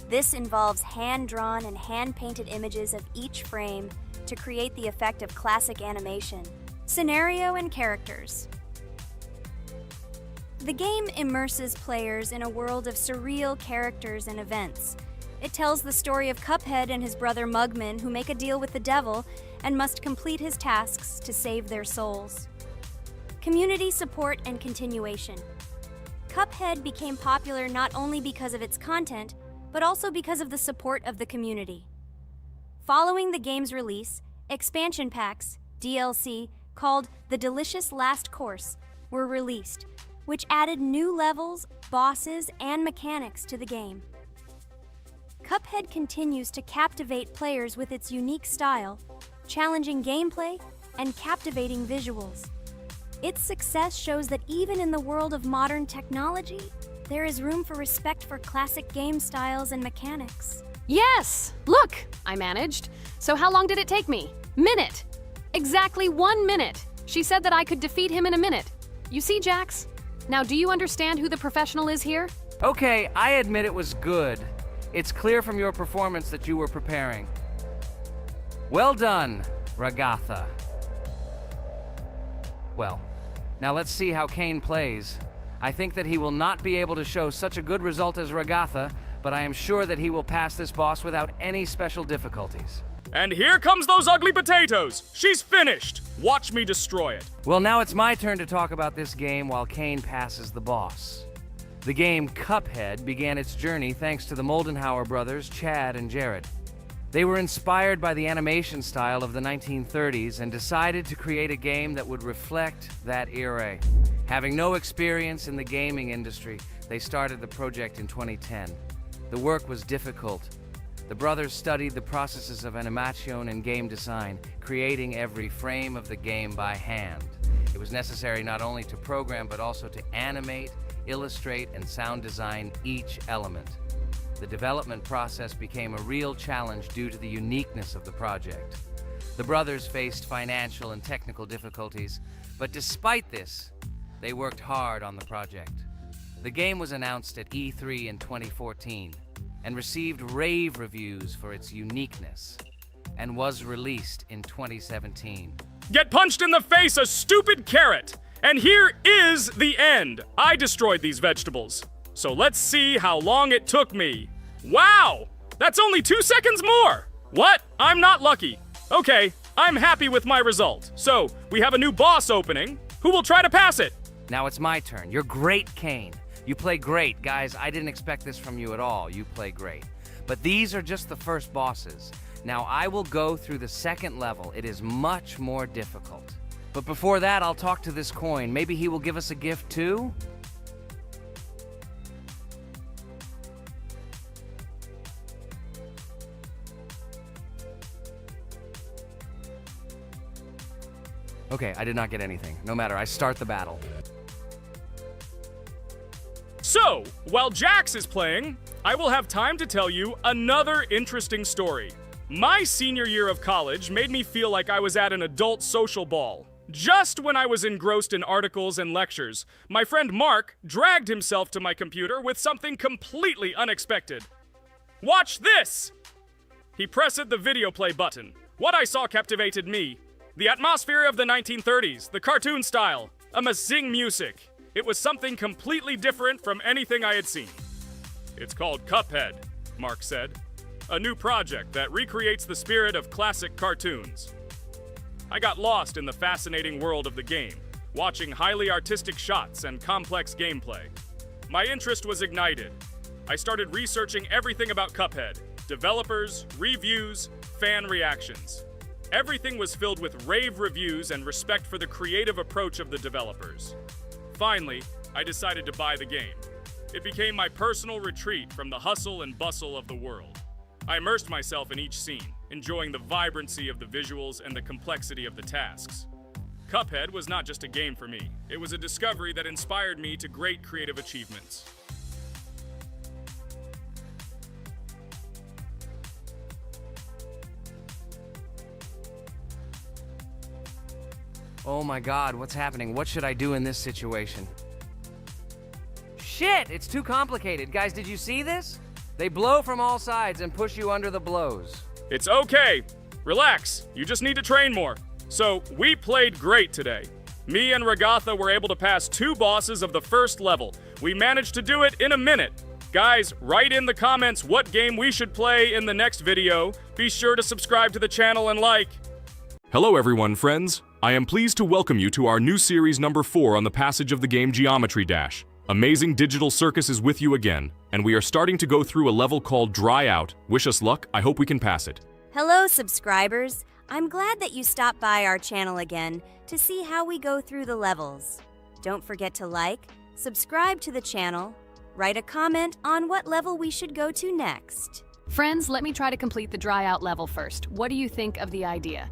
This involves hand-drawn and hand-painted images of each frame to create the effect of classic animation. Scenario and characters. The game immerses players in a world of surreal characters and events. It tells the story of Cuphead and his brother Mugman, who make a deal with the devil and must complete his tasks to save their souls. Community support and continuation. Cuphead became popular not only because of its content, but also because of the support of the community. Following the game's release, expansion packs, DLC, called The Delicious Last Course, were released, which added new levels, bosses, and mechanics to the game. Cuphead continues to captivate players with its unique style, challenging gameplay, and captivating visuals. Its success shows that even in the world of modern technology, there is room for respect for classic game styles and mechanics. Yes! Look! I managed. So how long did it take me? Minute! Exactly 1 minute! She said that I could defeat him in a minute. You see, Jax? Now, do you understand who the professional is here? Okay, I admit it was good. It's clear from your performance that you were preparing. Well done, Ragatha. Well, now let's see how Kane plays. I think that he will not be able to show such a good result as Ragatha, but I am sure that he will pass this boss without any special difficulties. And here comes those ugly potatoes! She's finished! Watch me destroy it. Well, now it's my turn to talk about this game while Kane passes the boss. The game Cuphead began its journey thanks to the Moldenhauer brothers, Chad and Jared. They were inspired by the animation style of the 1930s and decided to create a game that would reflect that era. Having no experience in the gaming industry, they started the project in 2010. The work was difficult. The brothers studied the processes of animation and game design, creating every frame of the game by hand. It was necessary not only to program, but also to animate, illustrate, and sound design each element. The development process became a real challenge due to the uniqueness of the project. The brothers faced financial and technical difficulties, but despite this, they worked hard on the project. The game was announced at E3 in 2014 and received rave reviews for its uniqueness, and was released in 2017. Get punched in the face, a stupid carrot! And here is the end. I destroyed these vegetables. So let's see how long it took me. Wow! That's only 2 seconds more! What? I'm not lucky. Okay, I'm happy with my result. So, we have a new boss opening. Who will try to pass it? Now it's my turn. You're great, Kane. You play great. Guys, I didn't expect this from you at all. You play great. But these are just the first bosses. Now I will go through the second level. It is much more difficult. But before that, I'll talk to this coin. Maybe he will give us a gift too? Okay, I did not get anything. No matter, I start the battle. So, while Jax is playing, I will have time to tell you another interesting story. My senior year of college made me feel like I was at an adult social ball. Just when I was engrossed in articles and lectures, my friend Mark dragged himself to my computer with something completely unexpected. Watch this! He pressed the video play button. What I saw captivated me. The atmosphere of the 1930s, the cartoon style, amazing music. It was something completely different from anything I had seen. It's called Cuphead, Mark said. A new project that recreates the spirit of classic cartoons. I got lost in the fascinating world of the game, watching highly artistic shots and complex gameplay. My interest was ignited. I started researching everything about Cuphead, developers, reviews, fan reactions. Everything was filled with rave reviews and respect for the creative approach of the developers. Finally, I decided to buy the game. It became my personal retreat from the hustle and bustle of the world. I immersed myself in each scene, enjoying the vibrancy of the visuals and the complexity of the tasks. Cuphead was not just a game for me. It was a discovery that inspired me to great creative achievements. Oh my god, what's happening? What should I do in this situation? Shit, it's too complicated. Guys, did you see this? They blow from all sides and push you under the blows. It's okay. Relax. You just need to train more. So, we played great today. Me and Ragatha were able to pass 2 bosses of the first level. We managed to do it in a minute. Guys, write in the comments what game we should play in the next video. Be sure to subscribe to the channel and like. Hello everyone, friends. I am pleased to welcome you to our new series number 4 on the passage of the game Geometry Dash. Amazing Digital Circus is with you again, and we are starting to go through a level called Dry Out. Wish us luck, I hope we can pass it. Hello, subscribers. I'm glad that you stopped by our channel again to see how we go through the levels. Don't forget to like, subscribe to the channel, write a comment on what level we should go to next. Friends, let me try to complete the dry out level first. What do you think of the idea?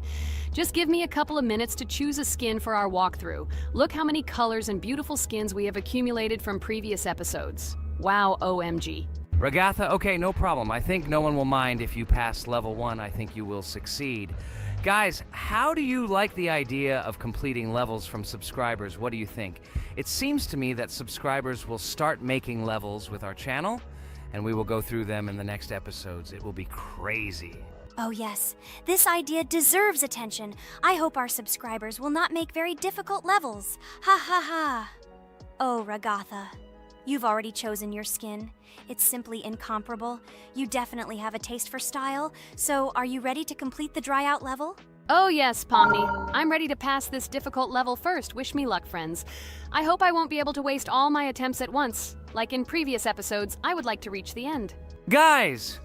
Just give me a couple of minutes to choose a skin for our walkthrough. Look how many colors and beautiful skins we have accumulated from previous episodes. Wow, OMG. Ragatha, okay, no problem. I think no one will mind if you pass level 1. I think you will succeed. Guys, how do you like the idea of completing levels from subscribers? What do you think? It seems to me that subscribers will start making levels with our channel, and we will go through them in the next episodes. It will be crazy. Oh yes, this idea deserves attention. I hope our subscribers will not make very difficult levels. Ha ha ha. Oh, Ragatha, you've already chosen your skin. It's simply incomparable. You definitely have a taste for style. So, are you ready to complete the dry out level? Oh yes, Pomni. I'm ready to pass this difficult level first. Wish me luck, friends. I hope I won't be able to waste all my attempts at once. Like in previous episodes, I would like to reach the end. Guys!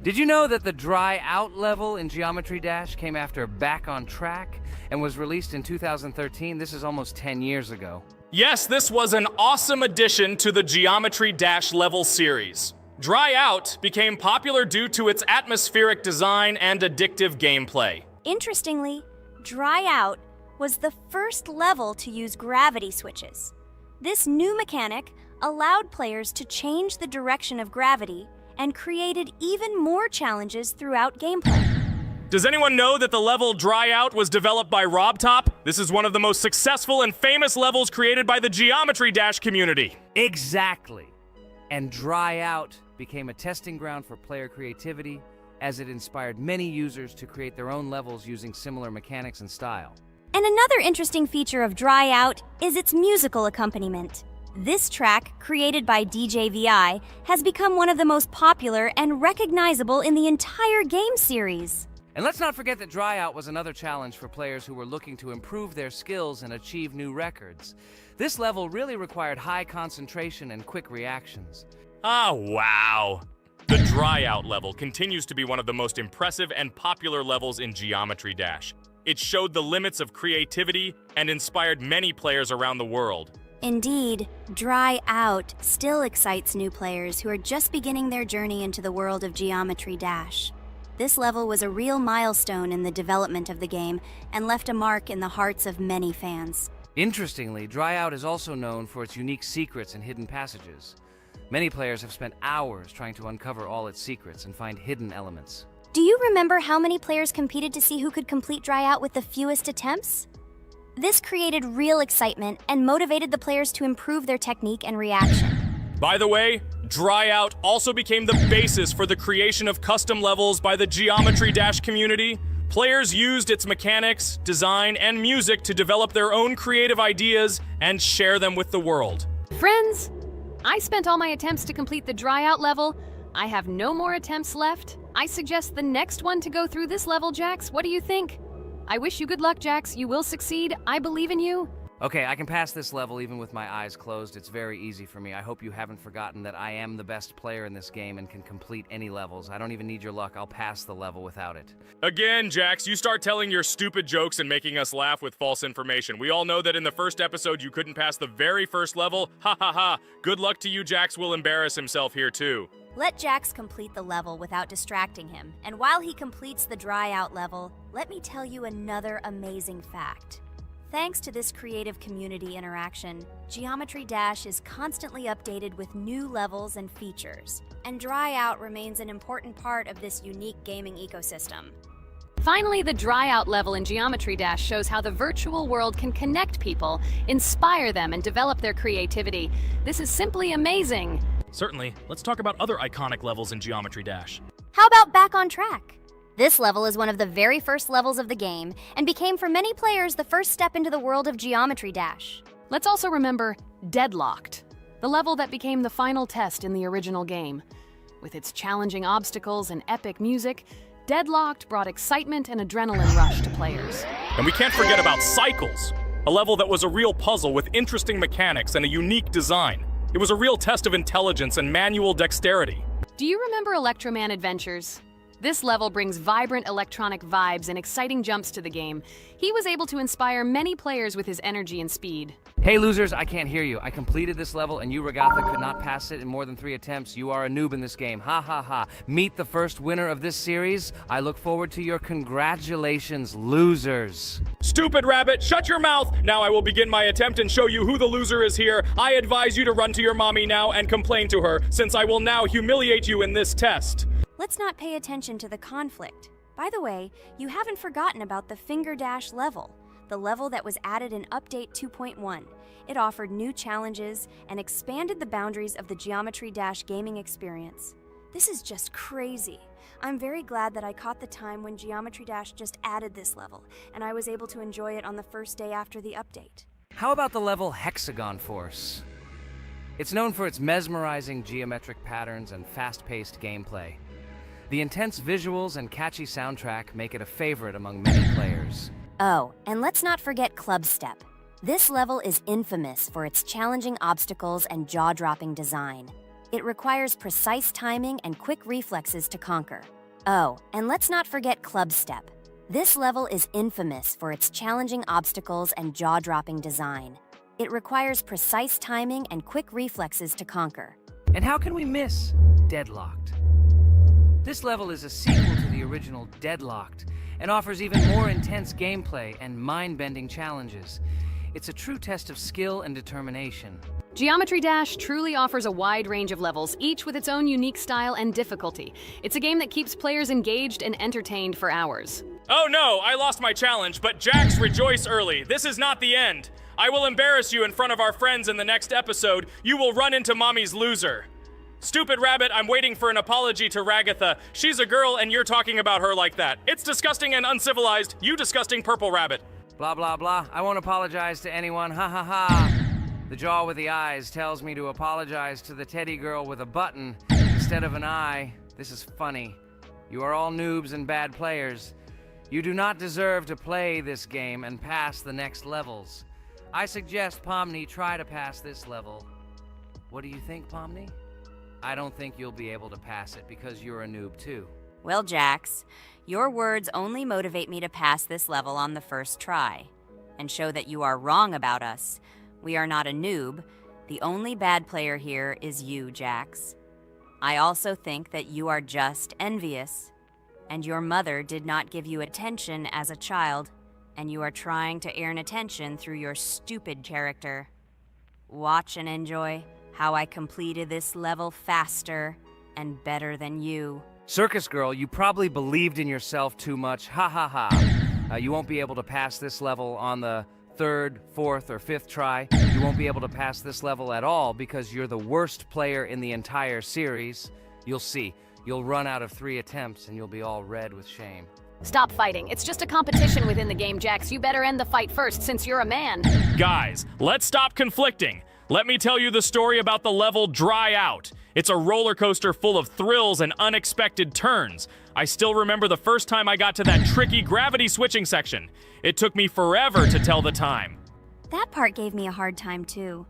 Did you know that the Dry Out level in Geometry Dash came after Back on Track and was released in 2013? This is almost 10 years ago. Yes, this was an awesome addition to the Geometry Dash level series. Dry Out became popular due to its atmospheric design and addictive gameplay. Interestingly, Dry Out was the first level to use gravity switches. This new mechanic allowed players to change the direction of gravity and created even more challenges throughout gameplay. Does anyone know that the level Dry Out was developed by RobTop? This is one of the most successful and famous levels created by the Geometry Dash community. Exactly. And Dry Out became a testing ground for player creativity, as it inspired many users to create their own levels using similar mechanics and style. And another interesting feature of Dry Out is its musical accompaniment. This track, created by DJ VI, has become one of the most popular and recognizable in the entire game series. And let's not forget that Dry Out was another challenge for players who were looking to improve their skills and achieve new records. This level really required high concentration and quick reactions. Ah, wow. The Dry Out level continues to be one of the most impressive and popular levels in Geometry Dash. It showed the limits of creativity and inspired many players around the world. Indeed, Dry Out still excites new players who are just beginning their journey into the world of Geometry Dash. This level was a real milestone in the development of the game and left a mark in the hearts of many fans. Interestingly, Dry Out is also known for its unique secrets and hidden passages. Many players have spent hours trying to uncover all its secrets and find hidden elements. Do you remember how many players competed to see who could complete Dry Out with the fewest attempts? This created real excitement and motivated the players to improve their technique and reaction. By the way, Dry Out also became the basis for the creation of custom levels by the Geometry Dash community. Players used its mechanics, design, and music to develop their own creative ideas and share them with the world. Friends, I spent all my attempts to complete the Dry Out level. I have no more attempts left. I suggest the next one to go through this level, Jax. What do you think? I wish you good luck, Jax. You will succeed. I believe in you. Okay, I can pass this level even with my eyes closed. It's very easy for me. I hope you haven't forgotten that I am the best player in this game and can complete any levels. I don't even need your luck. I'll pass the level without it. Again, Jax, you start telling your stupid jokes and making us laugh with false information. We all know that in the first episode you couldn't pass the very first level. Ha ha ha. Good luck to you, Jax will embarrass himself here too. Let Jax complete the level without distracting him, and while he completes the Dry Out level, let me tell you another amazing fact. Thanks to this creative community interaction, Geometry Dash is constantly updated with new levels and features, and Dry Out remains an important part of this unique gaming ecosystem. Finally, the Dry Out level in Geometry Dash shows how the virtual world can connect people, inspire them, and develop their creativity. This is simply amazing. Certainly. Let's talk about other iconic levels in Geometry Dash. How about Back on Track? This level is one of the very first levels of the game and became for many players the first step into the world of Geometry Dash. Let's also remember Deadlocked, the level that became the final test in the original game. With its challenging obstacles and epic music, Deadlocked brought excitement and adrenaline rush to players. And we can't forget about Cycles, a level that was a real puzzle with interesting mechanics and a unique design. It was a real test of intelligence and manual dexterity. Do you remember Electroman Adventures? This level brings vibrant electronic vibes and exciting jumps to the game. He was able to inspire many players with his energy and speed. Hey losers, I can't hear you. I completed this level and you, Regatha, could not pass it in more than 3 attempts. You are a noob in this game. Ha ha ha. Meet the first winner of this series. I look forward to your congratulations, losers. Stupid rabbit, shut your mouth! Now I will begin my attempt and show you who the loser is here. I advise you to run to your mommy now and complain to her, since I will now humiliate you in this test. Let's not pay attention to the conflict. By the way, you haven't forgotten about the Finger Dash level, the level that was added in Update 2.1. It offered new challenges and expanded the boundaries of the Geometry Dash gaming experience. This is just crazy. I'm very glad that I caught the time when Geometry Dash just added this level, and I was able to enjoy it on the first day after the update. How about the level Hexagon Force? It's known for its mesmerizing geometric patterns and fast-paced gameplay. The intense visuals and catchy soundtrack make it a favorite among many players. Oh, and let's not forget Club Step. This level is infamous for its challenging obstacles and jaw-dropping design. It requires precise timing and quick reflexes to conquer. Oh, and let's not forget Club Step. This level is infamous for its challenging obstacles and jaw-dropping design. It requires precise timing and quick reflexes to conquer. And how can we miss Deadlocked? This level is a sequel to the original Deadlocked and offers even more intense gameplay and mind-bending challenges. It's a true test of skill and determination. Geometry Dash truly offers a wide range of levels, each with its own unique style and difficulty. It's a game that keeps players engaged and entertained for hours. Oh no, I lost my challenge, but Jax, rejoice early. This is not the end. I will embarrass you in front of our friends in the next episode. You will run into Mommy's loser. Stupid rabbit, I'm waiting for an apology to Ragatha. She's a girl and you're talking about her like that. It's disgusting and uncivilized, you disgusting purple rabbit. Blah, blah, blah. I won't apologize to anyone. Ha ha ha. The jaw with the eyes tells me to apologize to the teddy girl with a button instead of an eye. This is funny. You are all noobs and bad players. You do not deserve to play this game and pass the next levels. I suggest Pomni try to pass this level. What do you think, Pomni? I don't think you'll be able to pass it because you're a noob too. Well, Jax, your words only motivate me to pass this level on the first try and show that you are wrong about us. We are not a noob. The only bad player here is you, Jax. I also think that you are just envious, and your mother did not give you attention as a child, and you are trying to earn attention through your stupid character. Watch and enjoy how I completed this level faster and better than you. Circus girl, you probably believed in yourself too much. Ha ha ha. You won't be able to pass this level on the third, fourth, or fifth try. You won't be able to pass this level at all because you're the worst player in the entire series. You'll see. You'll run out of 3 attempts and you'll be all red with shame. Stop fighting. It's just a competition within the game, Jax. You better end the fight first since you're a man. Guys, let's stop conflicting. Let me tell you the story about the level Dry Out. It's a roller coaster full of thrills and unexpected turns. I still remember the first time I got to that tricky gravity switching section. It took me forever to tell the time. That part gave me a hard time too.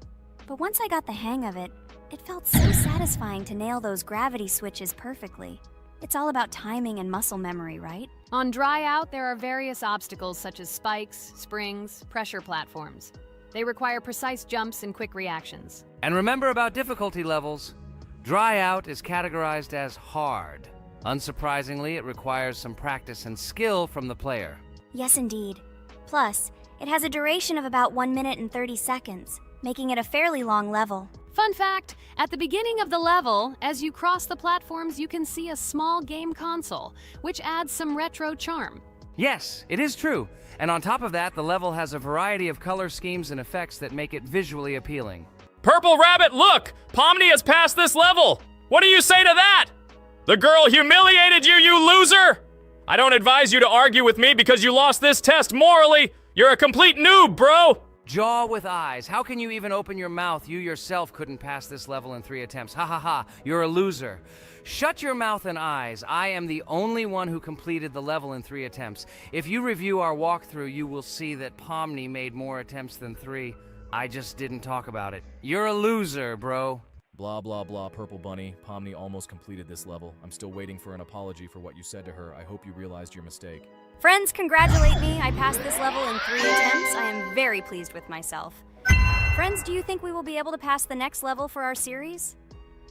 But once I got the hang of it, it felt so satisfying to nail those gravity switches perfectly. It's all about timing and muscle memory, right? On Dry Out, there are various obstacles such as spikes, springs, pressure platforms. They require precise jumps and quick reactions. And remember about difficulty levels. Dry Out is categorized as hard. Unsurprisingly, it requires some practice and skill from the player. Yes, indeed. Plus, it has a duration of about 1 minute and 30 seconds, making it a fairly long level. Fun fact, at the beginning of the level, as you cross the platforms, you can see a small game console, which adds some retro charm. Yes, it is true. And on top of that, the level has a variety of color schemes and effects that make it visually appealing. Purple Rabbit, look! Pomni has passed this level! What do you say to that? The girl humiliated you, you loser! I don't advise you to argue with me because you lost this test morally. You're a complete noob, bro! Jaw with eyes. How can you even open your mouth? You yourself couldn't pass this level in 3 attempts. Ha ha ha. You're a loser. Shut your mouth and eyes. I am the only one who completed the level in 3 attempts. If you review our walkthrough, you will see that Pomni made more attempts than 3. I just didn't talk about it. You're a loser, bro. Blah, blah, blah, Purple Bunny. Pomni almost completed this level. I'm still waiting for an apology for what you said to her. I hope you realized your mistake. Friends, congratulate me. I passed this level in 3 attempts. I am very pleased with myself. Friends, do you think we will be able to pass the next level for our series?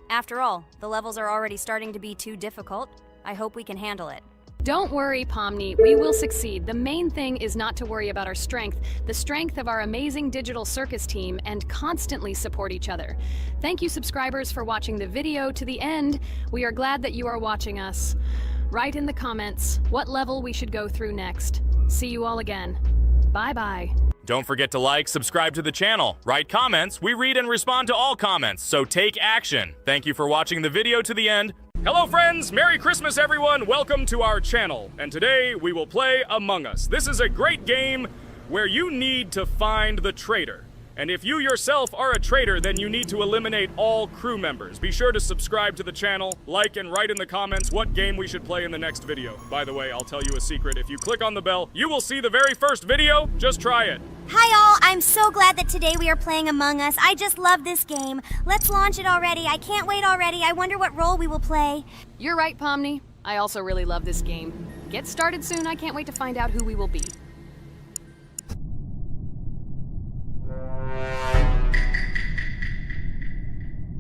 After all, the levels are already starting to be too difficult. I hope we can handle it. Don't worry, Pomni, we will succeed. The main thing is not to worry about our strength, the strength of our amazing digital circus team, and constantly support each other. Thank you, subscribers, for watching the video to the end. We are glad that you are watching us. Write in the comments what level we should go through next. See you all again. Bye-bye. Don't forget to like, subscribe to the channel, write comments. We read and respond to all comments, so take action. Thank you for watching the video to the end. Hello friends, Merry Christmas everyone, welcome to our channel. And today we will play Among Us. This is a great game where you need to find the traitor. And if you yourself are a traitor, then you need to eliminate all crew members. Be sure to subscribe to the channel, like, and write in the comments what game we should play in the next video. By the way, I'll tell you a secret. If you click on the bell, you will see the very first video. Just try it. Hi all, I'm so glad that today we are playing Among Us. I just love this game. Let's launch it already. I can't wait already. I wonder what role we will play. You're right, Pomni. I also really love this game. Get started soon. I can't wait to find out who we will be.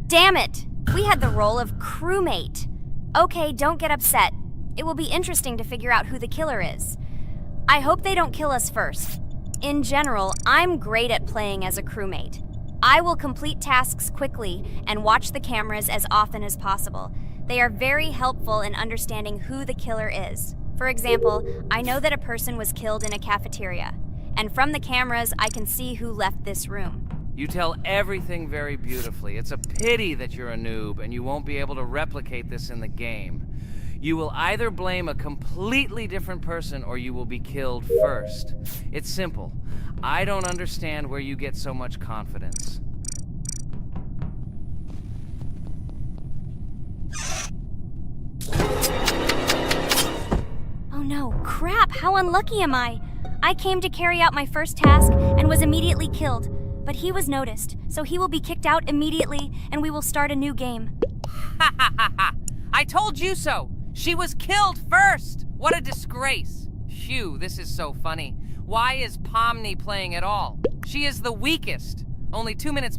Damn it! We had the role of crewmate. Okay, don't get upset. It will be interesting to figure out who the killer is. I hope they don't kill us first. In general, I'm great at playing as a crewmate. I will complete tasks quickly and watch the cameras as often as possible. They are very helpful in understanding who the killer is. For example, I know that a person was killed in a cafeteria, and from the cameras, I can see who left this room. You tell everything very beautifully. It's a pity that you're a noob and you won't be able to replicate this in the game. You will either blame a completely different person or you will be killed first. It's simple. I don't understand where you get so much confidence. Oh no, crap, how unlucky am I? I came to carry out my first task and was immediately killed. But he was noticed, so he will be kicked out immediately, and we will start a new game. Ha ha ha ha! I told you so! She was killed first! What a disgrace! Phew, this is so funny. Why is Pomni playing at all? She is the weakest. Only 2 minutes